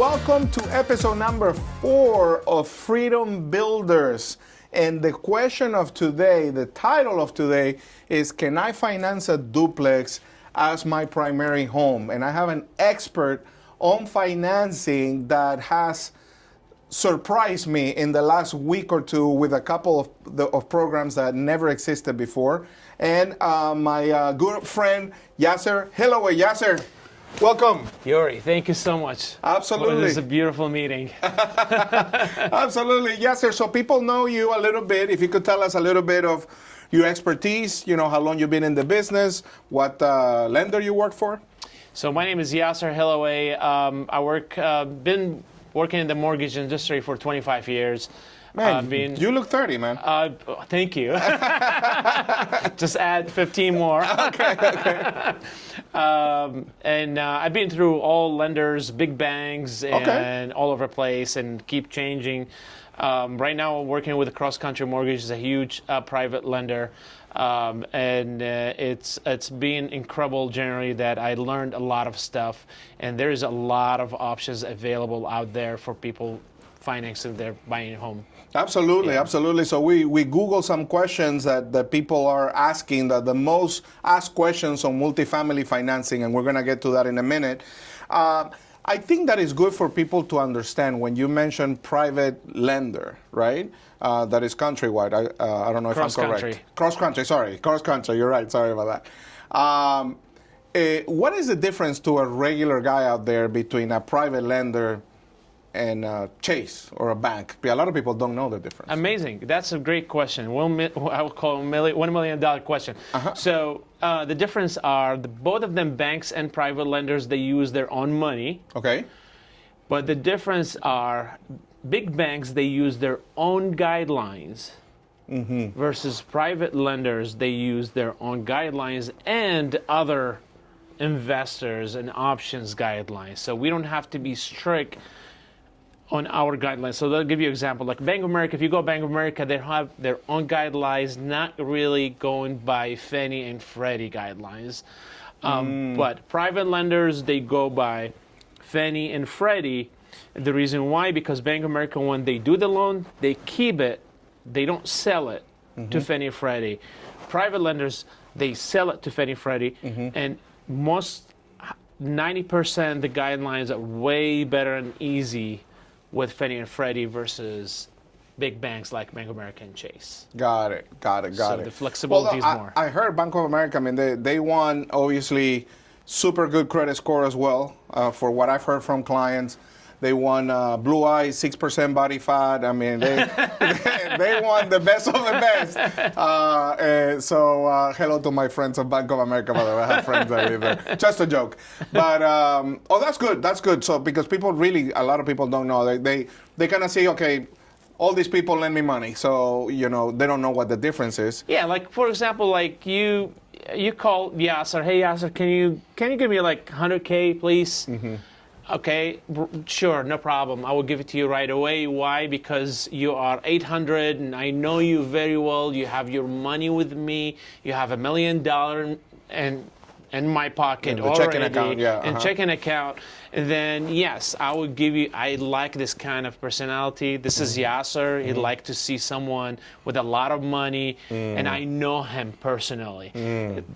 welcome to episode number 4 of Freedom Builders. And the question of today, the title of today is, can I finance a duplex as my primary home? And I have an expert on financing that has surprised me in the last week or two with a couple of programs that never existed before. And my good friend, Yasser. Hello, Yasser. Welcome. Yuri, thank you so much. Absolutely. Well, this is a beautiful meeting. Absolutely. Yes, sir. So people know you a little bit. If you could tell us a little bit of your expertise, how long you've been in the business, what lender you work for. So my name is Yasser Hillaway. Been working in the mortgage industry for 25 years. Man, you look 30, man. Thank you. Just add 15 more. Okay. And I've been through all lenders, big banks, and all over the place, and keep changing. Right now, I'm working with Cross Country Mortgage, is a huge private lender, and it's been incredible. Generally, that I learned a lot of stuff, and there is a lot of options available out there for people financing their buying a home. Absolutely, yeah. Absolutely. So we Googled some questions that people are asking, that the most asked questions on multifamily financing, and we're going to get to that in a minute. I think that is good for people to understand when you mention private lender, right? That is countrywide. I don't know if I'm correct. Cross country. You're right. Sorry about that. What is the difference to a regular guy out there between a private lender and Chase or a bank? A lot of people don't know the difference. Amazing. That's a great question. I would call it $1 million question. Uh-huh. So the difference are both of them, banks and private lenders, they use their own money. Okay. But the difference are big banks, they use their own guidelines. Mm-hmm. Versus private lenders, they use their own guidelines and other investors and options guidelines. So we don't have to be strict on our guidelines. So they'll give you an example. Like Bank of America, if you go Bank of America, they have their own guidelines, not really going by Fannie and Freddie guidelines. But private lenders, they go by Fannie and Freddie. The reason why, because Bank of America, when they do the loan, they keep it. They don't sell it to Fannie and Freddie. Private lenders, they sell it to Fannie and Freddie. And 90% the guidelines are way better and easy with Fannie and Freddie versus big banks like Bank of America and Chase. Got it. So the flexibility is more. I heard Bank of America, I mean, they want, obviously, super good credit score as well. For what I've heard from clients, they want blue eyes, 6% body fat. I mean, they want the best of the best. So hello to my friends at Bank of America, by the way. I have friends that live there. Just a joke. But, that's good. That's good. So because people really, a lot of people don't know. They kind of say, okay, all these people lend me money. So, they don't know what the difference is. Yeah, like, for example, like you call Yasser, hey, Yasser, can you give me like $100K, please? Mm-hmm. Okay, sure, no problem. I will give it to you right away. Why? Because you are 800 and I know you very well. You have your money with me. You have $1 million in my pocket already. Checking account, yeah. And checking account. And then, yes, I will give you, I like this kind of personality. This is Yasser. He'd like to see someone with a lot of money, and I know him personally.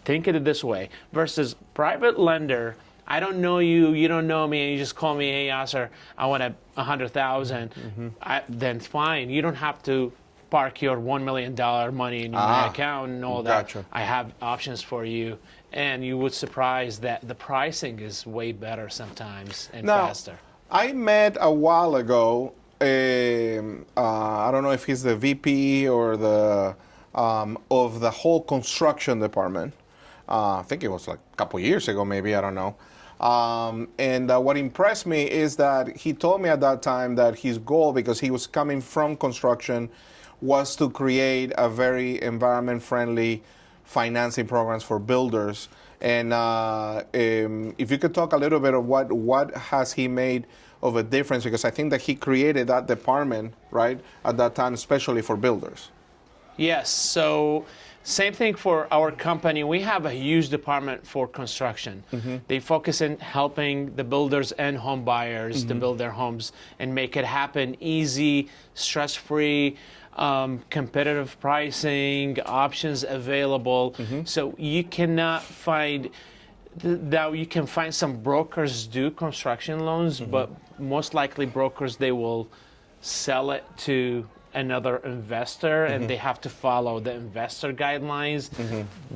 Think of it this way. Versus private lender, I don't know you, you don't know me, and you just call me, hey, Yasser, I want $100,000. Then fine. You don't have to park your $1 million money in my account and all that. Gotcha. I have options for you. And you would surprise that the pricing is way better sometimes and faster. I met a while ago, I don't know if he's the VP or the of the whole construction department. I think it was like a couple years ago, maybe, I don't know. And what impressed me is that he told me at that time that his goal, because he was coming from construction, was to create a very environment-friendly financing programs for builders. And if you could talk a little bit of what has he made of a difference, because I think that he created that department, right, at that time, especially for builders. Yes. So Same thing for our company. We have a huge department for construction. They focus in helping the builders and home buyers to build their homes and make it happen easy, stress-free, competitive pricing, options available. So you cannot find, now you can find some brokers do construction loans, but most likely brokers, they will sell it to another investor and they have to follow the investor guidelines.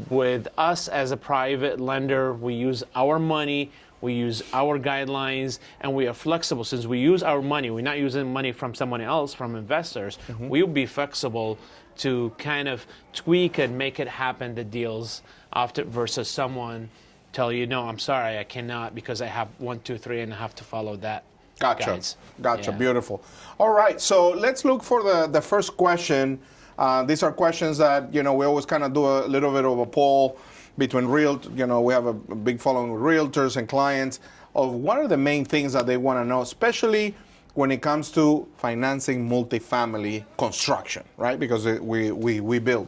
With us as a private lender, we use our money, we use our guidelines, and we are flexible. Since we use our money, we're not using money from someone else, from investors, we'll be flexible to kind of tweak and make it happen, the deals, after versus someone tell you, no, I'm sorry, I cannot because I have 1, 2, 3 and I have to follow that. Gotcha. Yeah. Beautiful. All right. So let's look for the first question. These are questions that, we always kind of do a little bit of a poll between we have a big following of realtors and clients of what are the main things that they want to know, especially when it comes to financing multifamily construction, right? Because we build.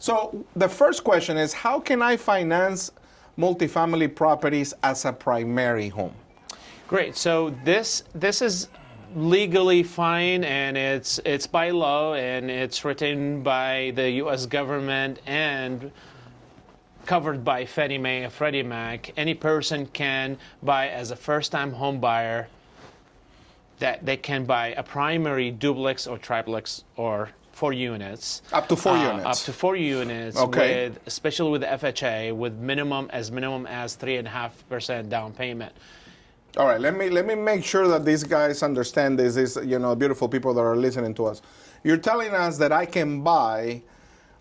So the first question is, how can I finance multifamily properties as a primary home? Great. So this is legally fine, and it's by law, and it's written by the U.S. government and covered by Fannie Mae and Freddie Mac. Any person can buy as a first-time home buyer. That they can buy a primary duplex or triplex or 4 units. Up to 4 units. Up to 4 units. Okay. Especially with the FHA, with minimum as 3.5% down payment. All right, let me make sure that these guys understand this. Is beautiful people that are listening to us. You're telling us that I can buy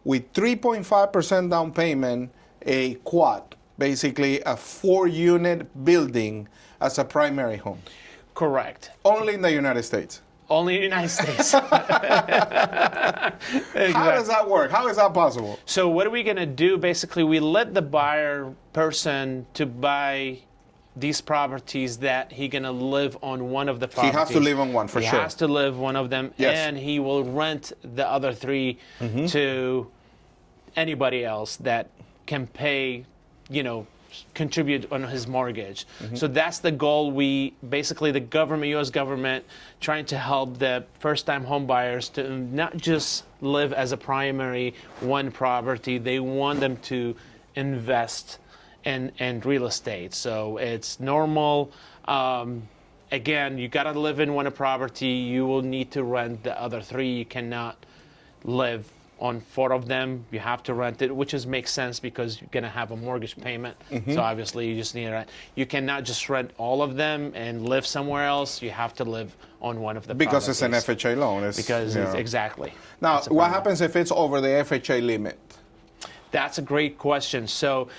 with 3.5% down payment a quad, basically a 4-unit building as a primary home. Correct. Only in the United States. Only in the United States. Exactly. How does that work? How is that possible? So what are we going to do? Basically, we let the buyer person to buy these properties that he's going to live on one of the properties. He has to live on one, for sure. He has to live one of them, yes. And he will rent the other 3 to anybody else that can pay, contribute on his mortgage. So that's the goal. We basically, the government, U.S. government, trying to help the first-time home buyers to not just live as a primary one property. They want them to invest and real estate. So it's normal. Again, you got to live in one property. You will need to rent the other 3. You cannot live on 4 of them. You have to rent it, which makes sense because you're going to have a mortgage payment. So obviously you just need to rent. You cannot just rent all of them and live somewhere else. You have to live on one of the because properties. It's an FHA loan. Exactly. Now, what happens if it's over the FHA limit? That's a great question. So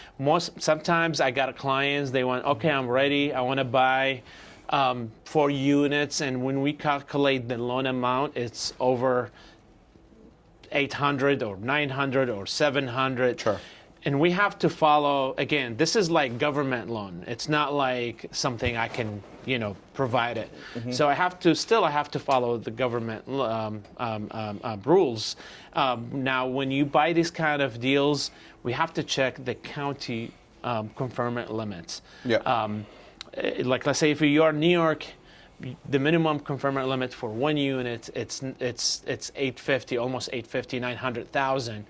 sometimes I got clients, they want, okay, I'm ready. I want to buy 4 units. And when we calculate the loan amount, it's over 800 or 900 or 700. Sure. And we have to follow, again, this is like government loan. It's not like something I can, provide it. So I have to follow the government rules. Now, when you buy these kind of deals, we have to check the county confinement limits. Yeah. Like, let's say if you're New York, the minimum confinement limit for 1 unit, it's 850, almost 850, 900,000.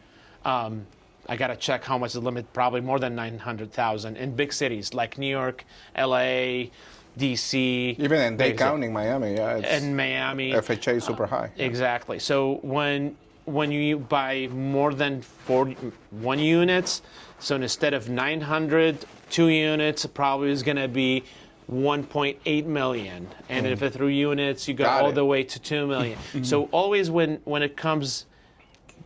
I got to check how much the limit, probably more than 900,000 in big cities like New York, LA, DC. Even in Dade County, Miami, and Miami. FHA is super high. Exactly. So when you buy more than 1 units, so instead of 900, 2 units probably is going to be 1.8 million. And if it's 3 units, you go all the way to 2 million. So always when it comes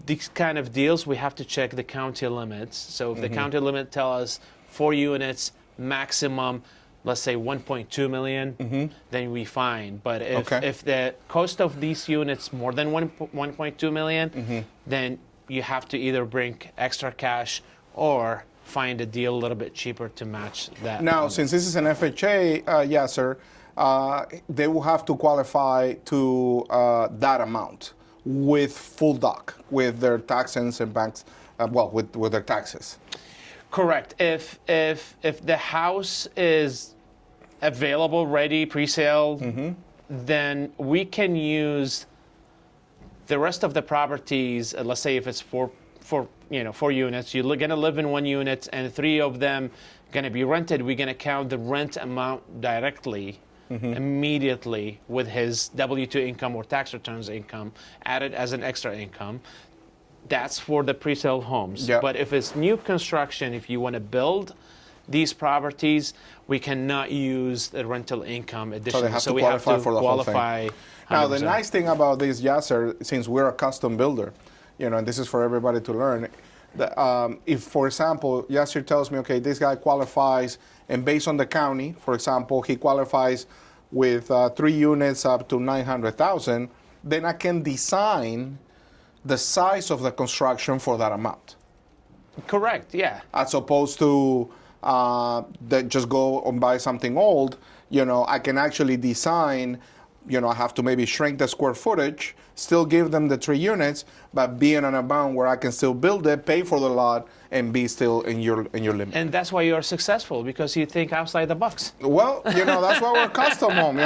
these kind of deals, we have to check the county limits. So if the county limit tell us 4 units maximum, let's say 1.2 million, then we fine. But if the cost of these units more than 1.2 million, then you have to either bring extra cash or find a deal a little bit cheaper to match that. Now, since this is an FHA, Yasser, they will have to qualify to that amount with full doc, with their taxes and banks with their taxes. Correct. If the house is available, ready, pre-sale, then we can use the rest of the properties. Let's say if it's four units, you're going to live in one unit, and 3 of them going to be rented. We're going to count the rent amount directly, immediately with his W-2 income or tax returns income, added as an extra income. That's for the pre-sale homes. Yep. But if it's new construction, if you want to build these properties, we cannot use the rental income additionally. So they have to qualify for the whole thing. Now, the nice thing about this, Yasser, since we're a custom builder, and this is for everybody to learn, if, for example, Yasser tells me, okay, this guy qualifies, and based on the county, for example, he qualifies with 3 units up to 900,000, then I can design the size of the construction for that amount. Correct, yeah. As opposed to just go and buy something old, I can actually design, I have to maybe shrink the square footage, still give them the 3 units, but be in an amount where I can still build it, pay for the lot, and be still in your limit. And that's why you're successful, because you think outside the box. Well, that's why we're custom home.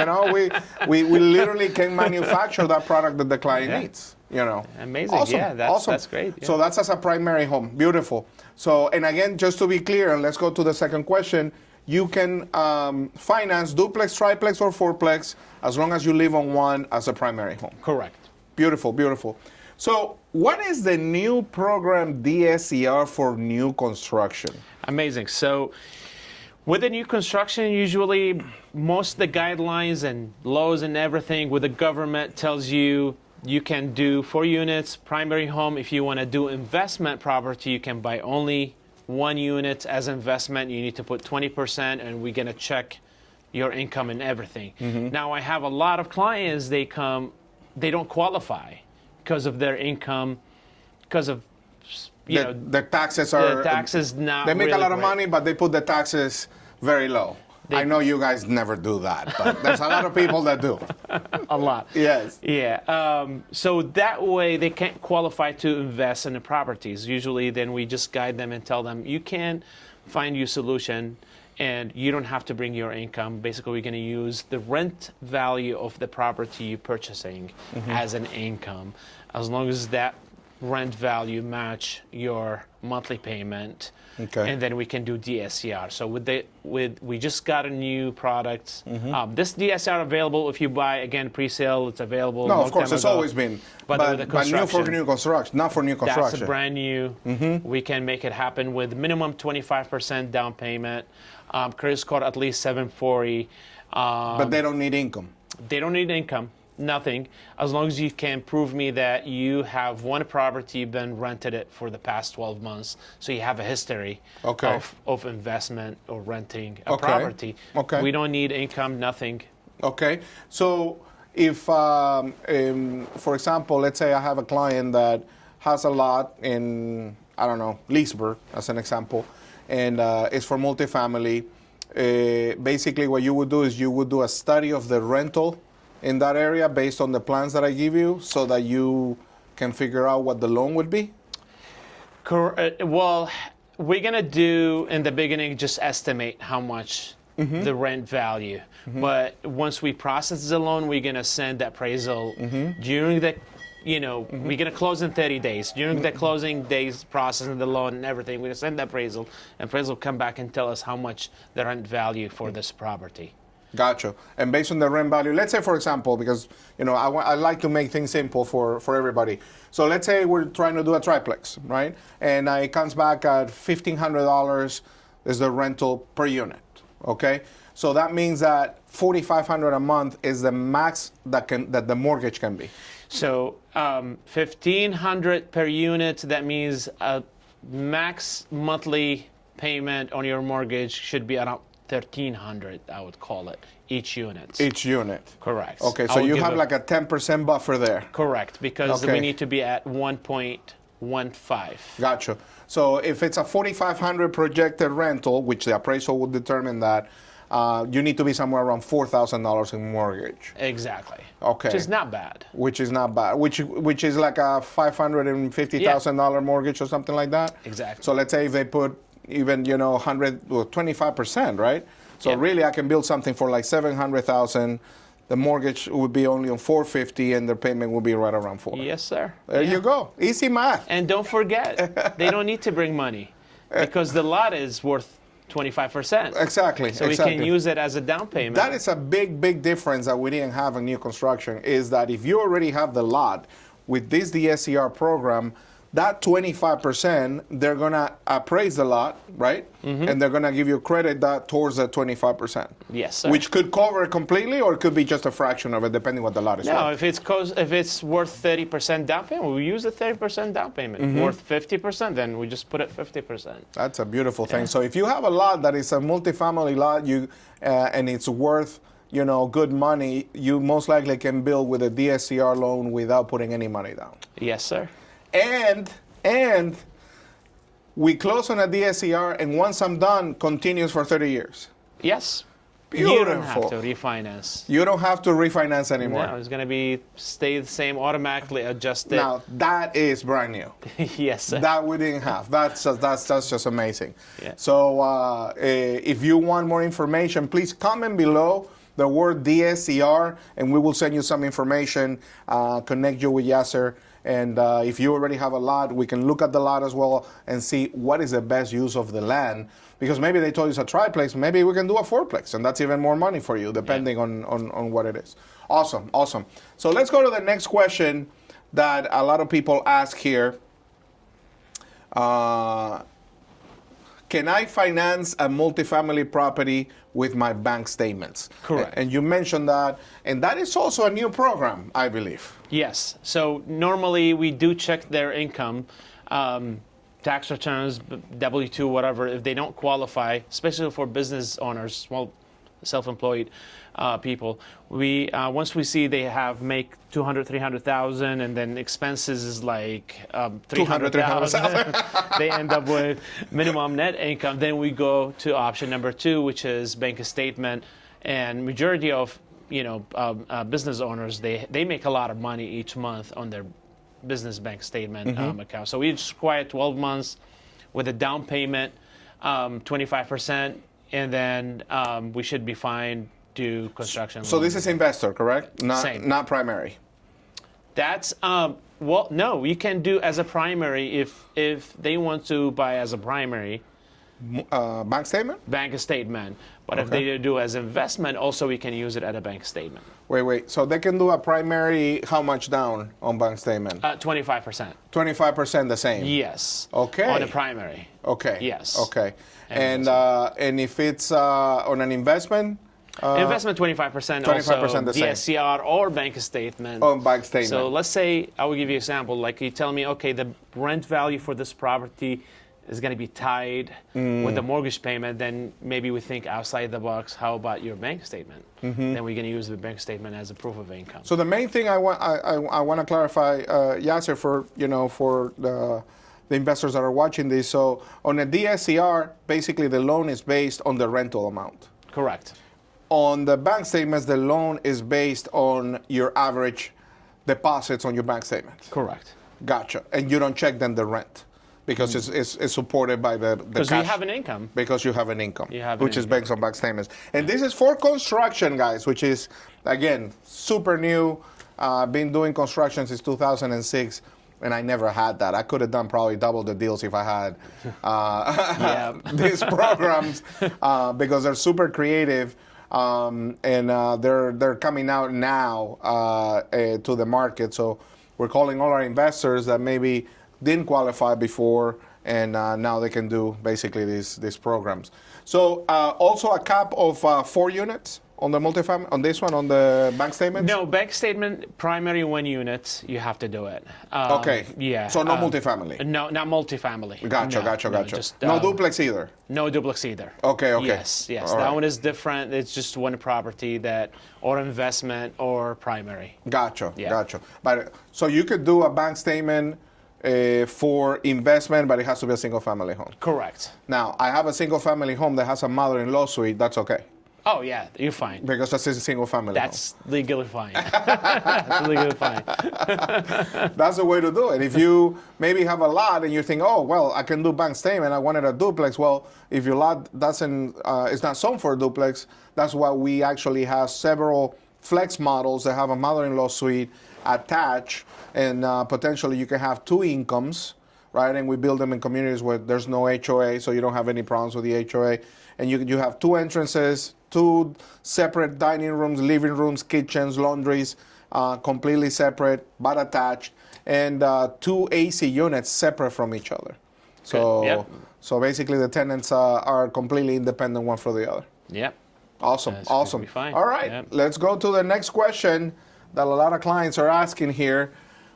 We literally can manufacture that product that the client needs. Amazing. Awesome. Yeah, awesome. That's great. Yeah. So that's as a primary home. Beautiful. So, and again, just to be clear, and let's go to the second question, you can finance duplex, triplex, or fourplex as long as you live on one as a primary home. Correct. Beautiful, beautiful. So what is the new program DSCR for new construction? Amazing. So with the new construction, usually most of the guidelines and laws and everything with the government tells you can do 4 units, primary home. If you want to do investment property, you can buy only 1 unit as investment. You need to put 20%, and we're going to check your income and everything. Now, I have a lot of clients, they don't qualify because of their income, because of, the taxes are... The taxes not They make really a lot of great. money, but they put the taxes very low. I know you guys never do that, but there's a lot of people that do. A lot. Yes. Yeah. So that way they can't qualify to invest in the properties. Usually then we just guide them and tell them, you can find your solution and you don't have to bring your income. Basically, we're going to use the rent value of the property you're purchasing as an income, as long as that rent value match your monthly payment. Okay. And then we can do DSCR. So we just got a new product. This DSCR available if you buy, again, pre-sale. It's available. No, of course, it's always been. But with the new for construction, new construction, not for new construction. that's a brand new. We can make it happen with minimum 25% down payment. Credit score at least 740. But they don't need income. They don't need income. Nothing, as long as you can prove me that you have one property, been rented it for the past 12 months, so you have a history of investment or renting a property. Okay. We don't need income, nothing. Okay. So if, for example, let's say I have a client that has a lot in, I don't know, Leesburg, as an example, and it's for multifamily. Basically, what you would do is you would do a study of the rental in that area based on the plans that I give you so that you can figure out what the loan would be? Well, we're going to do, in the beginning, just estimate how much the rent value. But once we process the loan, we're going to send the appraisal during the, we're going to close in 30 days. During the closing days, processing the loan and everything, we're going to send the appraisal. And appraisal will come back and tell us how much the rent value for this property. Gotcha. And based on the rent value, let's say, for example, because I like to make things simple for everybody. So let's say we're trying to do a triplex, right? And it comes back at $1,500 is the rental per unit. Okay, so that means that $4,500 a month is the max that the mortgage can be. So $1,500 per unit. That means a max monthly payment on your mortgage should be around $1,300, I would call it, each unit. Each unit. Correct. Okay, so you have like a 10% buffer there. Correct, because we need to be at 1.15. Gotcha. So if it's a $4,500 projected rental, which the appraisal would determine that, you need to be somewhere around $4,000 in mortgage. Exactly. Okay. Which is not bad. Which is not bad. Which is like a $550,000 mortgage or something like that. Exactly. So let's say if they put even 25%, right? So really, I can build something for like $700,000. The mortgage would be only on $450,000, and their payment would be right around $400,000. Yes, sir. There you go. Easy math. And don't forget, they don't need to bring money because the lot is worth 25%. Exactly. So we can use it as a down payment. That is a big, big difference that we didn't have in new construction, is that if you already have the lot with this DSCR program, that 25%, they're going to appraise the lot, right? And they're going to give you credit that towards that 25%. Yes, sir. Which could cover it completely, or it could be just a fraction of it, depending what the lot is No, worth. if it's worth 30% down payment, we use the 30% down payment. Worth 50%, then we just put it 50%. That's a beautiful thing. So if you have a lot that is a multifamily lot, and it's worth good money, you most likely can build with a DSCR loan without putting any money down. Yes, sir. And we close on a DSCR, and once I'm done, continues for 30 years. Yes. Beautiful. You don't have to refinance. You don't have to refinance anymore. No, it's going to stay the same, automatically adjusted. Now, that is brand new. Yes, sir. That we didn't have. That's just amazing. Yeah. So if you want more information, please comment below the word DSCR, and we will send you some information, connect you with Yasser. And if you already have a lot, we can look at the lot as well and see what is the best use of the land. Because maybe they told you it's a triplex, maybe we can do a fourplex, and that's even more money for you, depending on what it is. Awesome, awesome. So let's go to the next question that a lot of people ask here. Can I finance a multifamily property with my bank statements? Correct. And you mentioned that, and that is also a new program, I believe. Yes. So normally we do check their income, tax returns, W-2, whatever. If they don't qualify, especially for business owners, small self-employed people, we once we see they make 200, 300,000, and then expenses is like 300,000, they end up with minimum net income. Then we go to option number 2, which is bank statement. And majority of business owners, they make a lot of money each month on their business bank statement account. So we just require 12 months with a down payment, 25%, and then we should be fine to construction. So this is investor, correct? Same. Not primary. That's well, no, you can do as a primary if they want to buy as a primary. Bank statement? Bank statement. But if they do as investment, also we can use it at a bank statement. Wait. So they can do a primary, how much down on bank statement? 25%. 25% the same? Yes. Okay. On a primary. Okay. Yes. Okay. And if it's on an investment? Investment 25%, 25% also the same. DSCR or bank statement. On bank statement. So let's say, I will give you an example, like you tell me, okay, the rent value for this property is going to be tied with the mortgage payment, then maybe we think outside the box, how about your bank statement? Then we're going to use the bank statement as a proof of income. So the main thing I want to clarify, Yasser, for the investors that are watching this, so on a DSCR, basically the loan is based on the rental amount. Correct. On the bank statements, the loan is based on your average deposits on your bank statement. Correct. Gotcha. And you don't check then the rent because it's supported by the Because cash. you have an income. Because you have an income, Is based on bank statements. And this is for construction, guys, which is, again, super new. Been doing construction since 2006. And I never had that. I could have done probably double the deals if I had these programs because they're super creative. And they're coming out now to the market. So we're calling all our investors that maybe didn't qualify before, and now they can do basically these programs. So also a cap of 4 units on the multifamily, on this one, on the bank statement? No, bank statement, primary 1 unit, you have to do it. Okay. Yeah. So no multifamily? No, not multifamily. Gotcha. No, just, no duplex either? No duplex either. Okay. Yes. All that right. one is different. It's just one property or investment or primary. Gotcha. Yeah. Gotcha. But so you could do a bank statement for investment, but it has to be a single family home. Correct. Now, I have a single family home that has a mother-in-law suite. That's okay. Oh yeah, you're fine. Because that's a single family That's legally fine. That's legally fine. home. That's the way to do it. If you maybe have a lot and you think, oh, well, I can do bank statement, I wanted a duplex. Well, if your lot doesn't, it's not sold for a duplex, that's why we actually have several flex models that have a mother-in-law suite attached, and potentially you can have two incomes, right? And we build them in communities where there's no HOA, so you don't have any problems with the HOA. And you have two entrances, two separate dining rooms, living rooms, kitchens, laundries, completely separate but attached, and two AC units separate from each other. So, Yep. so basically the tenants are completely independent one from the other. Yep. Awesome, That's awesome. perfectly fine. All right, Yep. let's go to the next question that a lot of clients are asking here.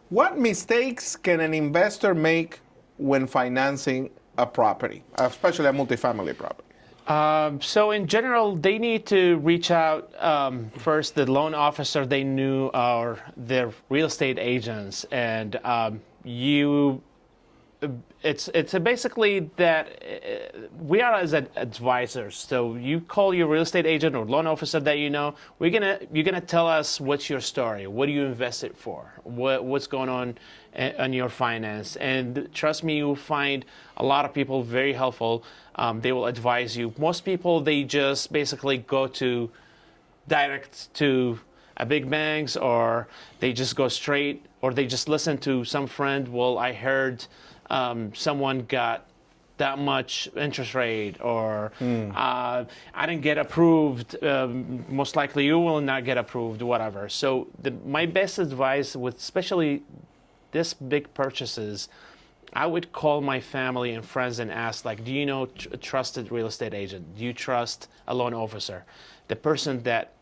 What mistakes can an investor make when financing a property, especially a multifamily property? So in general, they need to reach out first, the loan officer they knew or their real estate agents, and it's basically that we are as advisors. So you call your real estate agent or loan officer that you know. You're gonna tell us what's your story. What do you invest it for? What's going on your finance? And trust me, you'll find a lot of people very helpful. They will advise you. Most people, they just basically go to direct to a big banks, or they just go straight, or they just listen to some friend. Well, I heard someone got that much interest rate, or I didn't get approved. Most likely you will not get approved, whatever. So my best advice with especially this big purchases, I would call my family and friends and ask, like, do you know a trusted real estate agent? Do you trust a loan officer? The person that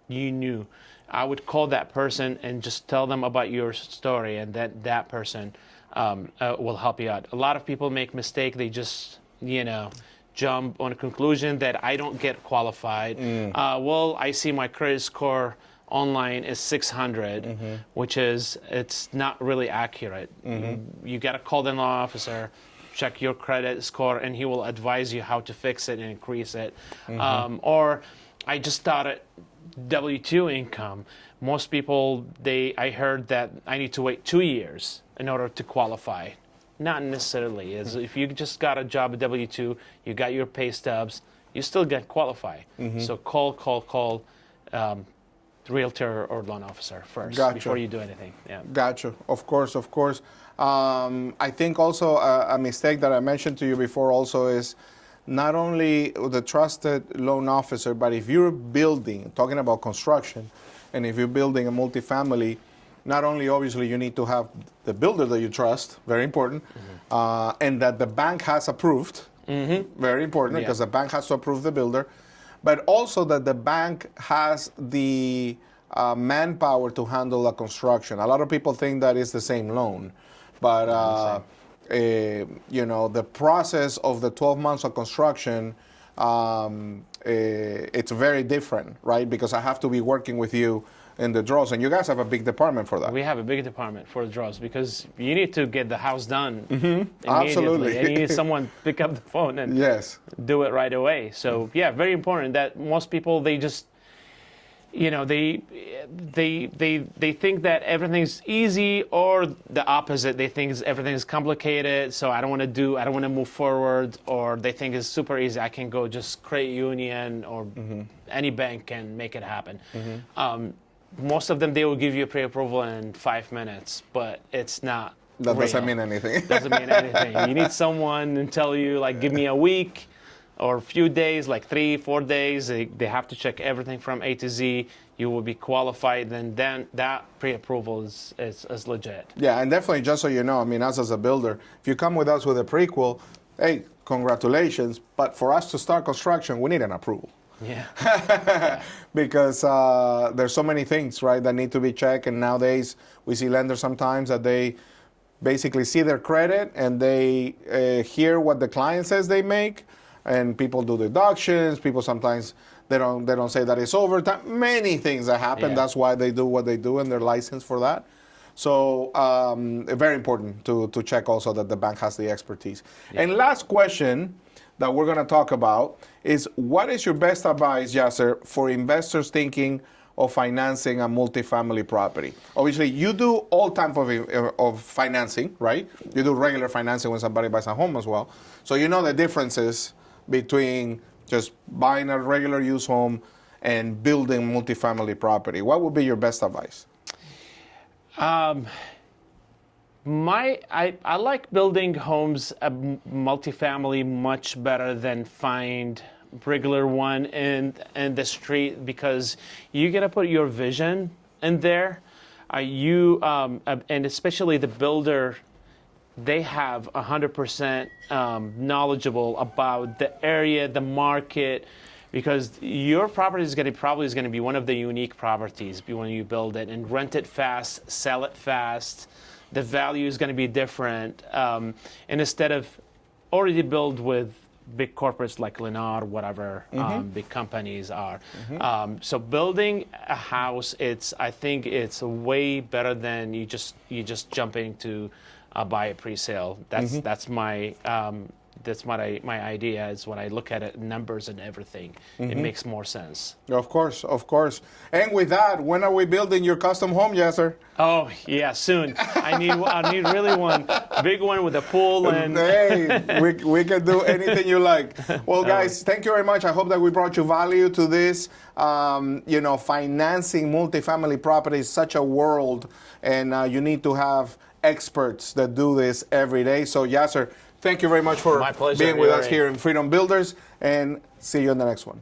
you knew, I would call that person and just tell them about your story, and that person will help you out. A lot of people make mistake. They just, jump on a conclusion that I don't get qualified. Well, I see my credit score online is 600, which is, it's not really accurate. You got to call the loan officer, check your credit score, and he will advise you how to fix it and increase it. Or I just started W-2 income. Most people, I heard that I need to wait 2 years in order to qualify. Not necessarily. If you just got a job at W-2, you got your pay stubs, you still get qualify. So call realtor or loan officer first before you do anything. Yeah. Gotcha. Of course, of course. I think also a mistake that I mentioned to you before also is not only the trusted loan officer, but if you're building, talking about construction, and if you're building a multifamily, not only obviously you need to have the builder that you trust, very important, and that the bank has approved, very important, because the bank has to approve the builder, but also that the bank has the manpower to handle the construction. A lot of people think that it's the same loan, but the process of the 12 months of construction, it's very different, right? Because I have to be working with you in the draws, and you guys have a big department for that. We have a big department for the draws because you need to get the house done immediately. Absolutely. And you need someone to pick up the phone and do it right away. So yeah, very important that most people, they just, they think that everything's easy, or the opposite. They think everything's complicated, so I don't want to move forward, or they think it's super easy. I can go just create union, or any bank can make it happen. Most of them, they will give you a pre-approval in 5 minutes, but it's not. That doesn't mean anything. Doesn't mean anything. You need someone to tell you, like, give me a week or a few days, like 3-4 days. They have to check everything from A to Z. You will be qualified, then that pre-approval is legit. Yeah, and definitely, just so you know, I mean, us as a builder, if you come with us with a prequel, hey, congratulations. But for us to start construction, we need an approval. Yeah. Because there's so many things, right, that need to be checked. And nowadays, we see lenders sometimes that they basically see their credit and they hear what the client says they make, and people do deductions. People sometimes they don't say that it's overtime. Many things that happen. Yeah. That's why they do what they do, and they're licensed for that. So very important to check also that the bank has the expertise. Yeah. And last question. that we're going to talk about is what is your best advice, Yasser, for investors thinking of financing a multifamily property? Obviously, you do all type of financing, right? You do regular financing when somebody buys a home as well. So you know the differences between just buying a regular use home and building multifamily property. What would be your best advice? I like building homes, multifamily, much better than find regular one in the street, because you gotta put your vision in there. And especially the builder, they have 100% knowledgeable about the area, the market, because your property is probably going to be one of the unique properties when you build it, and rent it fast, sell it fast. The value is going to be different, and instead of already build with big corporates like Lennar, whatever big companies are. So building a house, I think it's way better than you just jumping to buy a pre-sale. That's my my idea. Is when I look at it, numbers and everything, it makes more sense. Of course, of course. And with that, when are we building your custom home, Yasser? Oh yeah, soon. I need really one big one with a pool and. Hey, we can do anything you like. Well, guys, thank you very much. I hope that we brought you value to this. Financing multifamily property is such a world, and you need to have experts that do this every day. So, Yasser, thank you very much for being with us here in Freedom Builders, and see you in the next one.